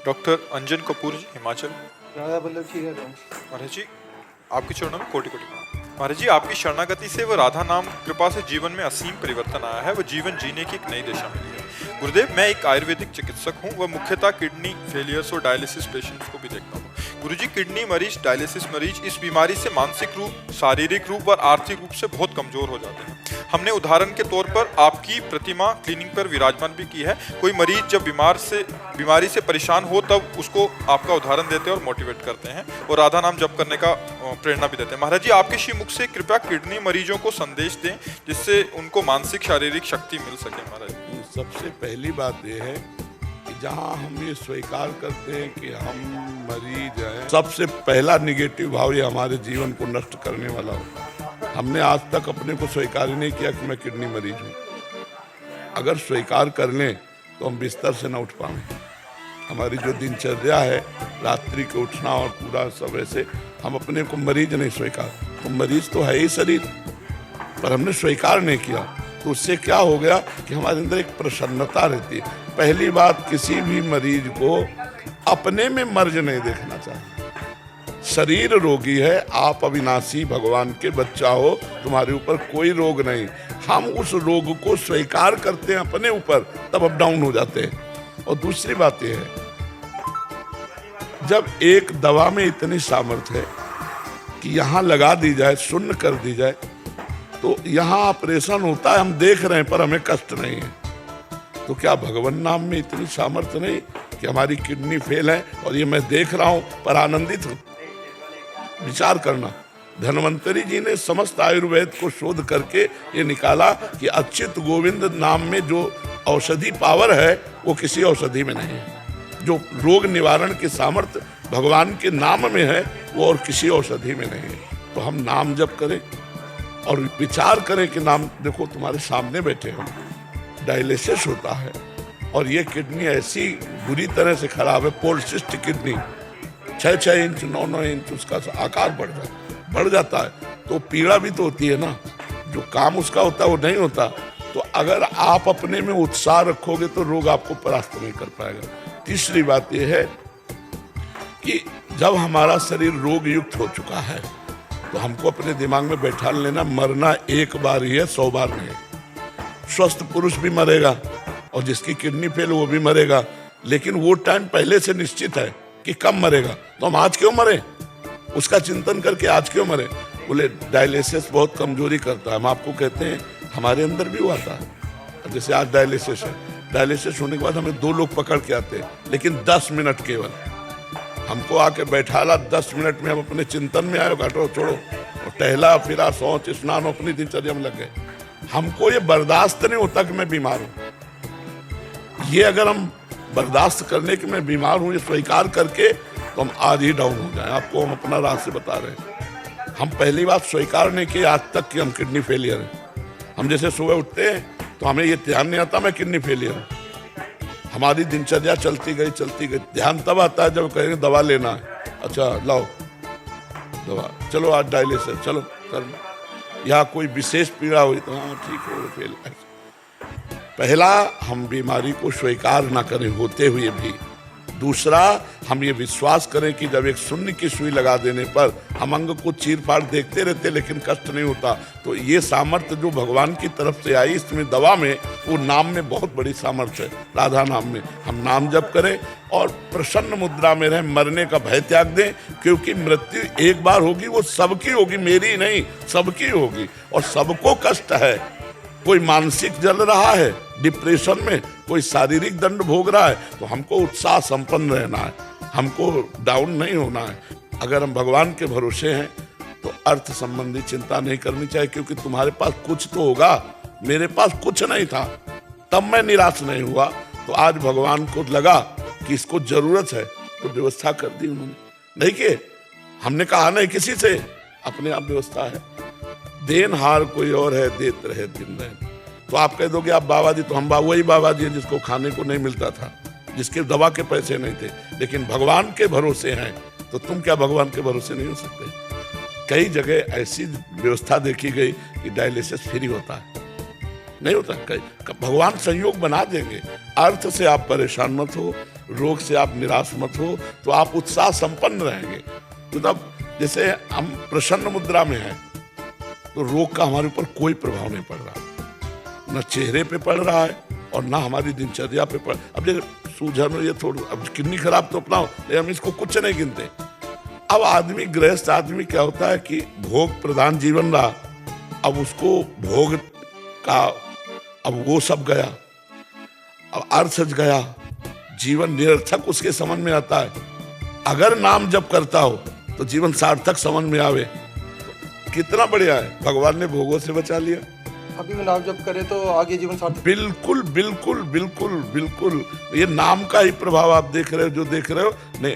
Doctor अंजन कपूर जी, हिमाचल। राधा बल्लभ जी रहता हूँ। महाराज जी, आपके चरणों में कोटि कोटि प्रणाम। महाराज जी, आपकी शरणागति से व राधा नाम कृपा से जीवन में असीम परिवर्तन आया है व जीवन जीने की एक नई दिशा मिली है। गुरुदेव, मैं एक आयुर्वेदिक चिकित्सक हूँ व मुख्यतः किडनी फेलियर्स और डायलिसिस पेशेंट्स को भी देखता हूँ। गुरुजी, किडनी मरीज, डायलिसिस मरीज इस बीमारी से मानसिक रूप, शारीरिक रूप और आर्थिक रूप से बहुत कमजोर हो जाते हैं। हमने उदाहरण के तौर पर आपकी प्रतिमा क्लिनिक पर विराजमान भी की है। कोई मरीज जब बीमारी से परेशान हो तब उसको आपका उदाहरण देते हैं और मोटिवेट करते हैं और राधा नाम जप करने का प्रेरणा भी देते हैं। महाराज जी, आपके श्री मुख से कृपया किडनी मरीजों को संदेश दें जिससे उनको मानसिक शारीरिक शक्ति मिल सके। महाराज जी, सबसे पहली बात यह है कि जहाँ हम ये स्वीकार करते हैं कि हम मरीज हैं, सबसे पहला निगेटिव भाव ये हमारे जीवन को नष्ट करने वाला होता है। हमने आज तक अपने को स्वीकार ही नहीं किया कि मैं किडनी मरीज हूँ। अगर स्वीकार कर लें तो हम बिस्तर से न उठ पाएं। हमारी जो दिनचर्या है, रात्रि को उठना और पूरा सब, ऐसे हम अपने को मरीज नहीं स्वीकार। तो मरीज तो है ही शरीर, पर हमने स्वीकार नहीं किया। तो उससे क्या हो गया कि हमारे अंदर एक प्रसन्नता रहती है। पहली बात, किसी भी मरीज को अपने में मर्ज नहीं देखना चाहिए। शरीर रोगी है, आप अविनाशी भगवान के बच्चा हो, तुम्हारे ऊपर कोई रोग नहीं। हम उस रोग को स्वीकार करते हैं अपने ऊपर, तब अप डाउन हो जाते हैं। और दूसरी बात यह है, जब एक दवा में इतनी सामर्थ्य है कि यहाँ लगा दी जाए, शून्य कर दी जाए, तो यहाँ ऑपरेशन होता है, हम देख रहे हैं पर हमें कष्ट नहीं है। तो क्या भगवान नाम में इतनी सामर्थ्य नहीं कि हमारी किडनी फेल है और ये मैं देख रहा हूँ पर आनंदित हूँ? विचार करना। धन्वंतरी जी ने समस्त आयुर्वेद को शोध करके ये निकाला कि अच्युत गोविंद नाम में जो औषधि पावर है वो किसी औषधि में नहीं है। जो रोग निवारण की सामर्थ्य भगवान के नाम में है वो और किसी औषधि में नहीं है। तो हम नाम जप करें और विचार करें कि नाम, देखो तुम्हारे सामने बैठे हो, डायलिसिस होता है और ये किडनी ऐसी बुरी तरह से खराब है, पोलिसिस्ट किडनी, 6-6 इंच 9-9 इंच उसका आकार बढ़ जाता है। तो पीड़ा भी तो होती है ना, जो काम उसका होता है वो नहीं होता। तो अगर आप अपने में उत्साह रखोगे तो रोग आपको परास्त नहीं कर पाएगा। तीसरी बात यह है कि जब हमारा शरीर रोग युक्त हो चुका है तो हमको अपने दिमाग में बैठा लेना, मरना एक बार ही है, 100 बार नहीं। स्वस्थ पुरुष भी मरेगा और जिसकी किडनी फेल वो भी मरेगा, लेकिन वो टाइम पहले से निश्चित है कि कब मरेगा। तो हम आज क्यों मरे, उसका चिंतन करके आज क्यों मरे। बोले डायलिसिस बहुत कमजोरी करता है। हम आपको कहते हैं हमारे अंदर भी हुआ था। जैसे आज डायलिसिस है, डायलिसिस होने के बाद हमें 2 लोग पकड़ के आते हैं, लेकिन 10 मिनट केवल हमको आके बैठाला। 10 मिनट में हम अपने चिंतन में आए, घाटो छोड़ो और टहला फिरा, शौच स्नान अपनी दिनचर्या में लग गए। हमको ये बर्दाश्त नहीं होता कि मैं बीमार हूँ। ये अगर हम बर्दाश्त करने के मैं बीमार हूँ, ये स्वीकार करके, तो हम आज ही डाउन हो जाए। आपको हम अपना रहस्य बता रहे हैं। हम पहली बात स्वीकार नहीं किए आज तक कि हम किडनी फेलियर हैं। हम जैसे सुबह उठते हैं तो हमें ये ध्यान नहीं आता मैं किडनी फेलियर हूँ। हमारी दिनचर्या चलती गई। ध्यान तब आता है जब कहेंगे दवा लेना है, अच्छा लाओ दवा, चलो आज डायलिसिस, चलो कर। या कोई विशेष पीड़ा हुई तो हाँ ठीक है, फेल। पहला, हम बीमारी को स्वीकार ना करें होते हुए भी। दूसरा, हम ये विश्वास करें कि जब एक शून्य की सुई लगा देने पर हम अंग को चीर फाड़ देखते रहते लेकिन कष्ट नहीं होता। तो ये सामर्थ्य जो भगवान की तरफ से आई इसमें दवा में, वो नाम में बहुत बड़ी सामर्थ्य है। राधा नाम में हम नाम जप करें और प्रसन्न मुद्रा में रहें, मरने का भय त्याग दें, क्योंकि मृत्यु एक बार होगी, वो सबकी होगी, मेरी नहीं, सबकी होगी। और सबको कष्ट है। कोई मानसिक जल रहा है डिप्रेशन में, कोई शारीरिक दंड भोग रहा है, तो हमको उत्साह संपन्न रहना है, हमको डाउन नहीं होना है। अगर हम भगवान के भरोसे हैं तो अर्थ संबंधी चिंता नहीं करनी चाहिए, क्योंकि तुम्हारे पास कुछ तो होगा। मेरे पास कुछ नहीं था, तब मैं निराश नहीं हुआ। तो आज भगवान को लगा कि इसको जरूरत है, तो व्यवस्था कर दी उन्होंने। नहीं कि हमने कहा नहीं किसी से, अपने आप व्यवस्था है। देनहार कोई और है, देत रहे दिन रहे। तो आप कह दोगे आप बाबा जी, तो हम वही बाबा जी हैं जिसको खाने को नहीं मिलता था, जिसके दवा के पैसे नहीं थे, लेकिन भगवान के भरोसे हैं। तो तुम क्या भगवान के भरोसे नहीं हो सकते? कई जगह ऐसी व्यवस्था देखी गई कि डायलिसिस फ्री होता है, नहीं होता। भगवान संयोग बना देंगे। अर्थ से आप परेशान मत हो, रोग से आप निराश मत हो, तो आप उत्साह संपन्न रहेंगे। तो तब जैसे हम प्रसन्न मुद्रा में हैं तो रोग का हमारे ऊपर कोई प्रभाव नहीं पड़ रहा, न चेहरे पे पड़ रहा है और ना हमारी दिनचर्या पे पड़। अब जैसे सूजन ये थोड़ा, अब किडनी खराब तो अपना हो, लेकिन हम इसको कुछ नहीं गिनते। अब आदमी, गृहस्थ आदमी क्या होता है कि भोग प्रधान जीवन रहा, अब उसको भोग का अब वो सब गया, अब अर्थ गया, जीवन निरर्थक उसके समझ में आता है। अगर नाम जप करता हो तो जीवन सार्थक समझ में आवे, तो कितना बढ़िया है, भगवान ने भोगों से बचा लिया। अभी में नाम जप करे तो आगे जीवन सार्थक। बिल्कुल बिल्कुल बिल्कुल बिल्कुल, ये नाम का ही प्रभाव आप देख रहे हो, जो देख रहे हो। नहीं,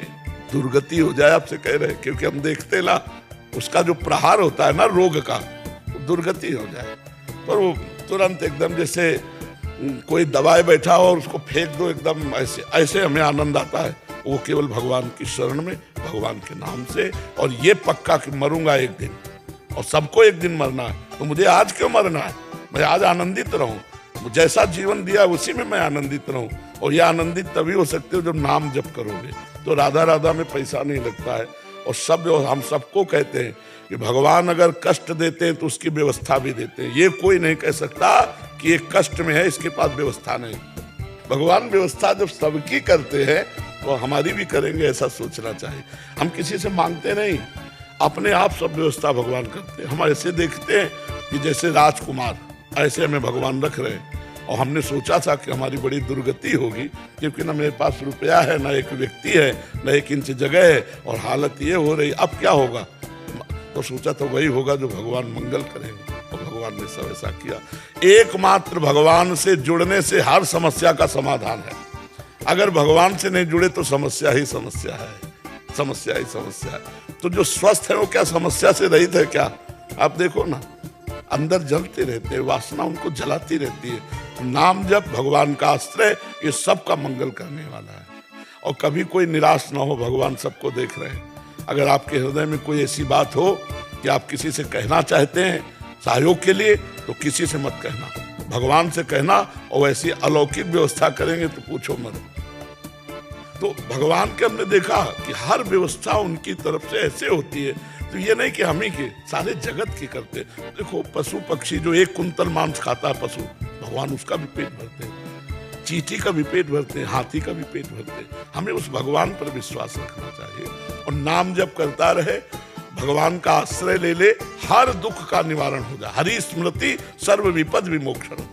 दुर्गति हो जाए आपसे कह रहे हैं, क्योंकि हम देखते ला उसका जो प्रहार होता है ना रोग का, दुर्गति हो जाए पर वो तुरंत एकदम जैसे कोई दबाए बैठा हो और उसको फेंक दो, एकदम ऐसे ऐसे हमें आनंद आता है। वो केवल भगवान की शरण में, भगवान के नाम से। और ये पक्का कि मरूंगा एक दिन, और सबको एक दिन मरना है, तो मुझे आज क्यों मरना है? मैं आज आनंदित रहूं, जैसा जीवन दिया उसी में मैं आनंदित रहूं। और ये आनंदित तभी हो सकते हो जब नाम जप करोगे। तो राधा राधा में पैसा नहीं लगता है। और सब हम सबको कहते हैं कि भगवान अगर कष्ट देते हैं तो उसकी व्यवस्था भी देते हैं। ये कोई नहीं कह सकता कि ये कष्ट में है, इसके पास व्यवस्था नहीं। भगवान व्यवस्था जब सबकी करते हैं तो हमारी भी करेंगे, ऐसा सोचना चाहिए। हम किसी से मांगते नहीं, अपने आप सब व्यवस्था भगवान करते हैं। हम ऐसे देखते हैं कि जैसे राजकुमार, ऐसे हमें भगवान रख रहे हैं। और हमने सोचा था कि हमारी बड़ी दुर्गति होगी, क्योंकि ना मेरे पास रुपया है, ना एक व्यक्ति है, ना एक इंच जगह है, और हालत ये हो रही, अब क्या होगा? तो सोचा तो वही होगा जो भगवान मंगल करेंगे, और भगवान ने सब ऐसा किया। एकमात्र भगवान से जुड़ने से हर समस्या का समाधान है। अगर भगवान से नहीं जुड़े तो समस्या ही समस्या है, समस्या ही समस्या है। तो जो स्वस्थ है वो क्या समस्या से रहित है क्या? आप देखो ना, अंदर जलते रहते हैं, वासना उनको जलाती रहती है। नाम जप, भगवान का आश्रय, ये सबका मंगल करने वाला है। और कभी कोई निराश ना हो, भगवान सबको देख रहे हैं। अगर आपके हृदय में कोई ऐसी बात हो कि आप किसी से कहना चाहते हैं सहयोग के लिए, तो किसी से मत कहना, भगवान से कहना। और ऐसी अलौकिक व्यवस्था करेंगे तो पूछो मत। तो भगवान के हमने देखा कि हर व्यवस्था उनकी तरफ से ऐसे होती है। तो ये नहीं कि हम ही के, सारे जगत की करते। देखो पशु पक्षी जो एक कुंतल मांस खाता है पशु, भगवान उसका भी पेट भरते हैं, चींटी का भी पेट भरते हैं, हाथी का भी पेट भरते हैं। हमें उस भगवान पर विश्वास रखना चाहिए और नाम जप करता रहे, भगवान का आश्रय ले ले, हर दुख का निवारण हो जाए। हरि स्मृति सर्व विपद विमोक्षण।